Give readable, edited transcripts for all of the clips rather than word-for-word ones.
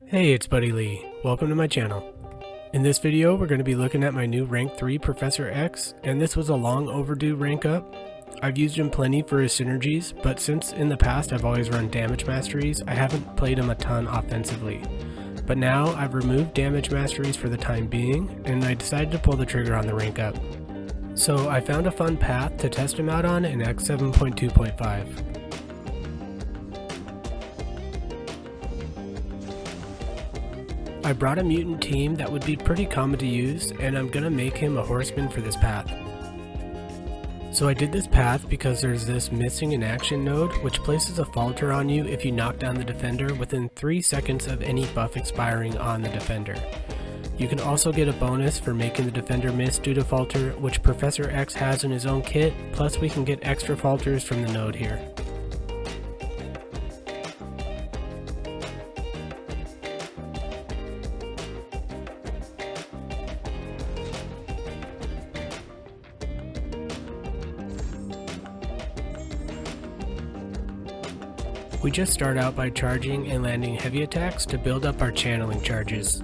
Hey, it's Buddy Lee. Welcome to my channel. In this video, we're going to be looking at my new rank 3 Professor X, and this was a long overdue rank up. I've used him plenty for his synergies, but since in the past I've always run damage masteries, I haven't played him a ton offensively. But now I've removed damage masteries for the time being, and I decided to pull the trigger on the rank up. So I found a fun path to test him out on in X 7.2.5. I brought a mutant team that would be pretty common to use, and I'm gonna make him a horseman for this path. So I did this path because there's this missing in action node which places a falter on you if you knock down the defender within 3 seconds of any buff expiring on the defender. You can also get a bonus for making the defender miss due to falter, which Professor X has in his own kit, plus we can get extra falters from the node here. We just start out by charging and landing heavy attacks to build up our channeling charges.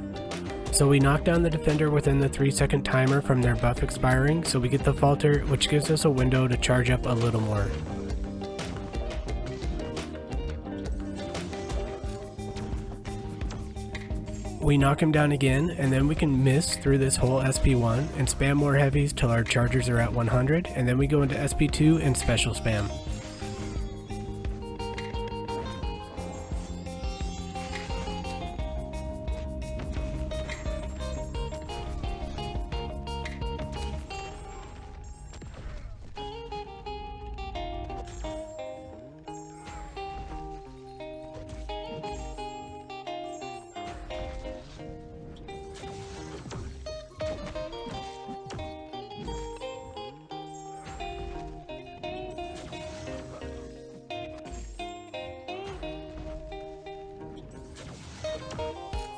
So we knock down the defender within the 3-second timer from their buff expiring, so we get the falter, which gives us a window to charge up a little more. We knock him down again, and then we can miss through this whole SP1 and spam more heavies till our chargers are at 100, and then we go into SP2 and special spam.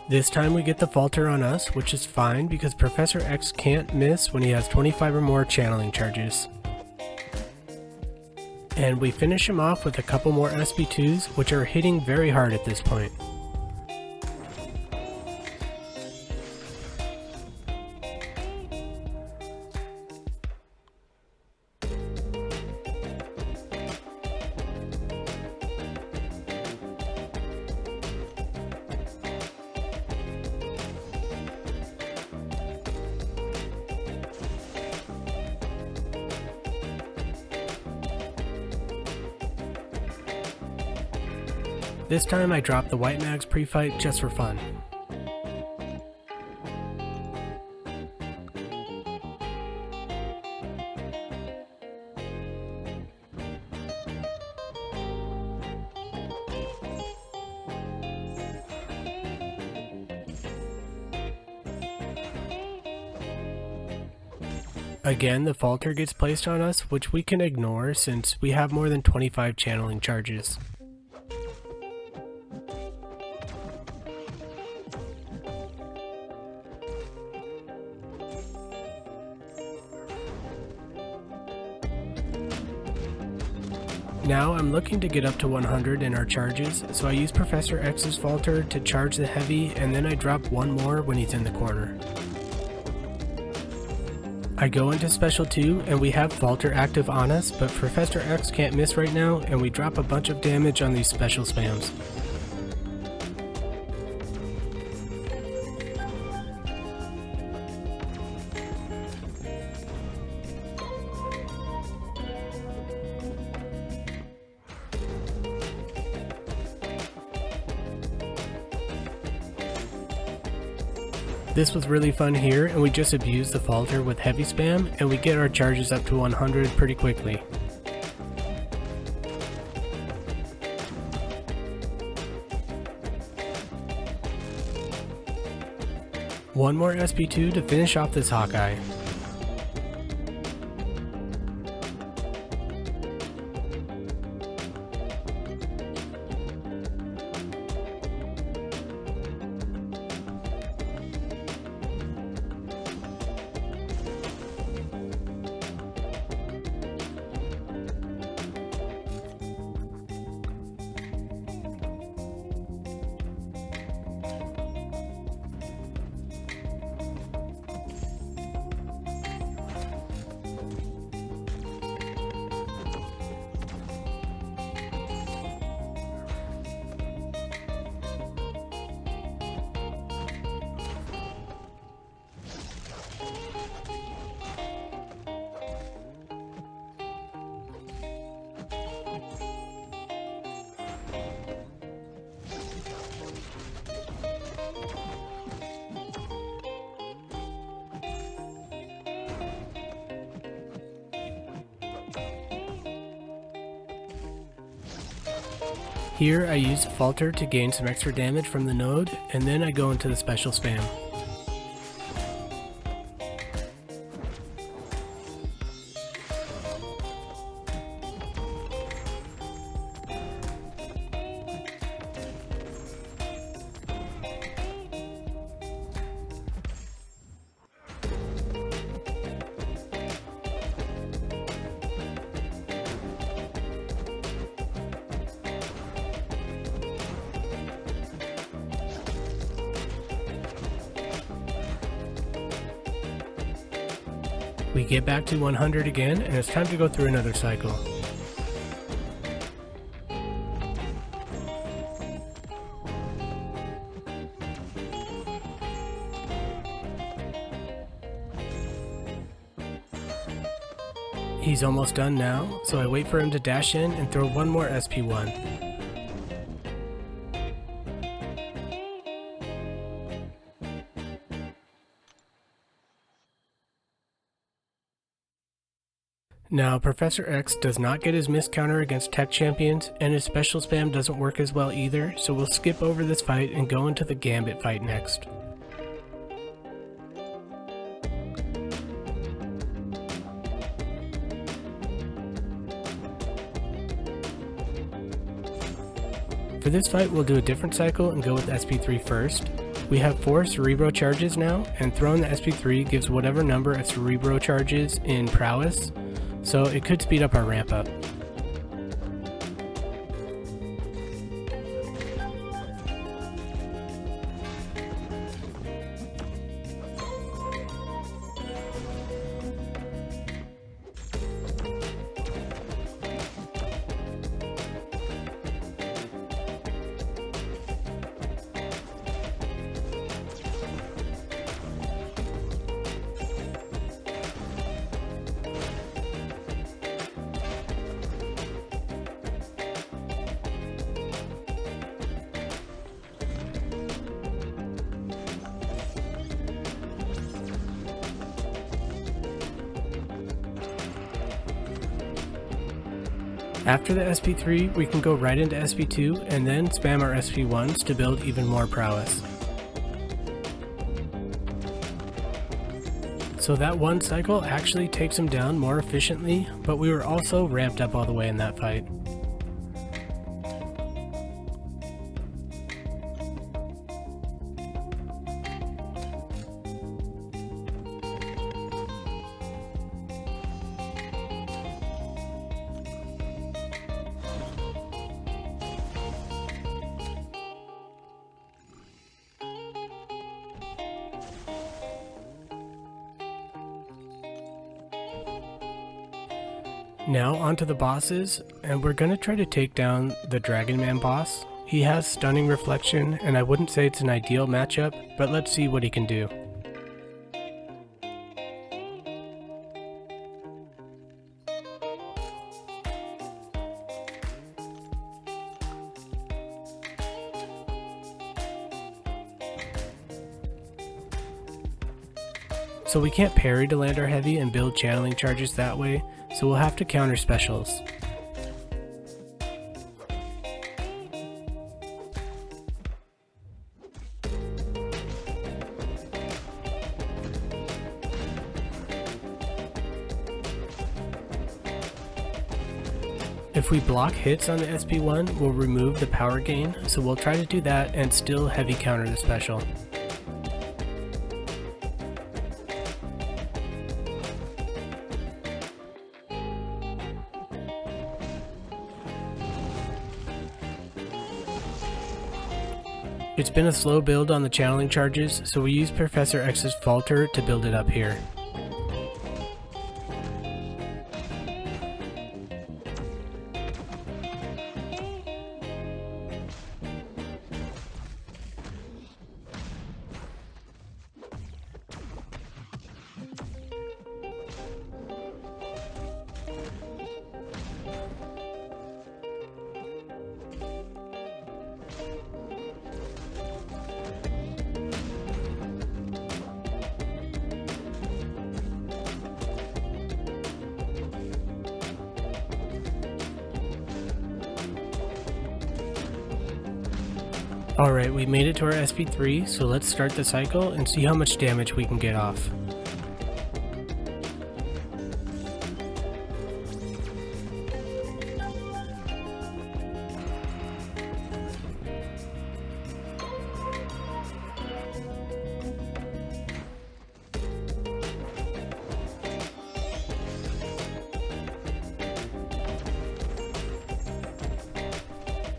This time we get the falter on us, which is fine because Professor X can't miss when he has 25 or more channeling charges. And we finish him off with a couple more SP2s, which are hitting very hard at this point. This time I dropped the White Mags pre-fight just for fun. Again, the falter gets placed on us, which we can ignore since we have more than 25 channeling charges. Now I'm looking to get up to 100 in our charges, so I use Professor X's falter to charge the heavy, and then I drop one more when he's in the corner. I go into Special 2 and we have falter active on us, but Professor X can't miss right now and we drop a bunch of damage on these special spams. This was really fun here, and we just abuse the falter with heavy spam, and we get our charges up to 100 pretty quickly. One more SP2 to finish off this Hawkeye. Here I use Falter to gain some extra damage from the node, and then I go into the special spam. We get back to 100 again, and it's time to go through another cycle. He's almost done now, so I wait for him to dash in and throw one more SP1. Now, Professor X does not get his miss counter against tech champions, and his special spam doesn't work as well either, so we'll skip over this fight and go into the Gambit fight next. For this fight, we'll do a different cycle and go with SP3 first. We have 4 Cerebro charges now, and throwing the SP3 gives whatever number of Cerebro charges in prowess, so it could speed up our ramp up. After the SP3, we can go right into SP2 and then spam our SP1s to build even more prowess. So that one cycle actually takes him down more efficiently, but we were also ramped up all the way in that fight. Now onto the bosses, and we're gonna try to take down the Dragon Man boss. He has stunning reflection, and I wouldn't say it's an ideal matchup, but let's see what he can do. So we can't parry to land our heavy and build channeling charges that way, so we'll have to counter specials. If we block hits on the SP1, we'll remove the power gain, so we'll try to do that and still heavy counter the special. It's been a slow build on the channeling charges, so we use Professor X's Falter to build it up here. Alright, we made it to our SP3, so let's start the cycle and see how much damage we can get off.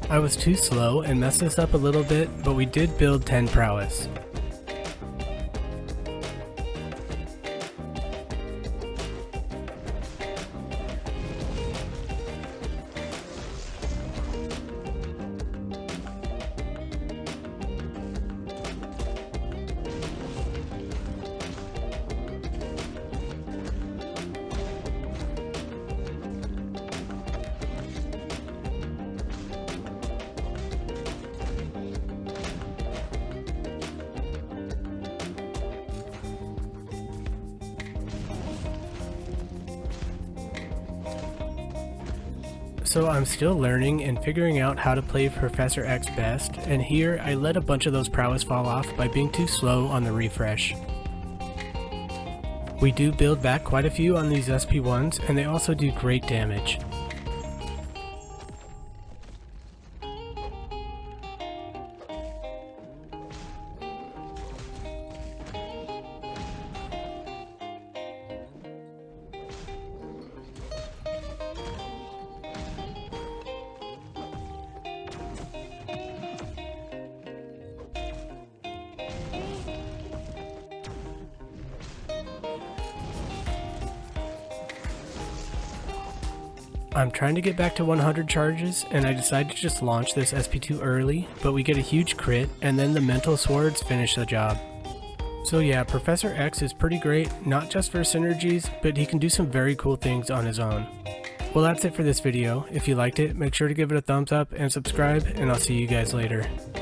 I was too slow and messed this up a little bit, but we did build 10 prowess. So I'm still learning and figuring out how to play Professor X best, and here I let a bunch of those prowess fall off by being too slow on the refresh. We do build back quite a few on these SP1s, and they also do great damage. I'm trying to get back to 100 charges, and I decided to just launch this SP2 early, but we get a huge crit, and then the mental swords finish the job. So yeah, Professor X is pretty great, not just for synergies, but he can do some very cool things on his own. Well, that's it for this video. If you liked it, make sure to give it a thumbs up and subscribe, and I'll see you guys later.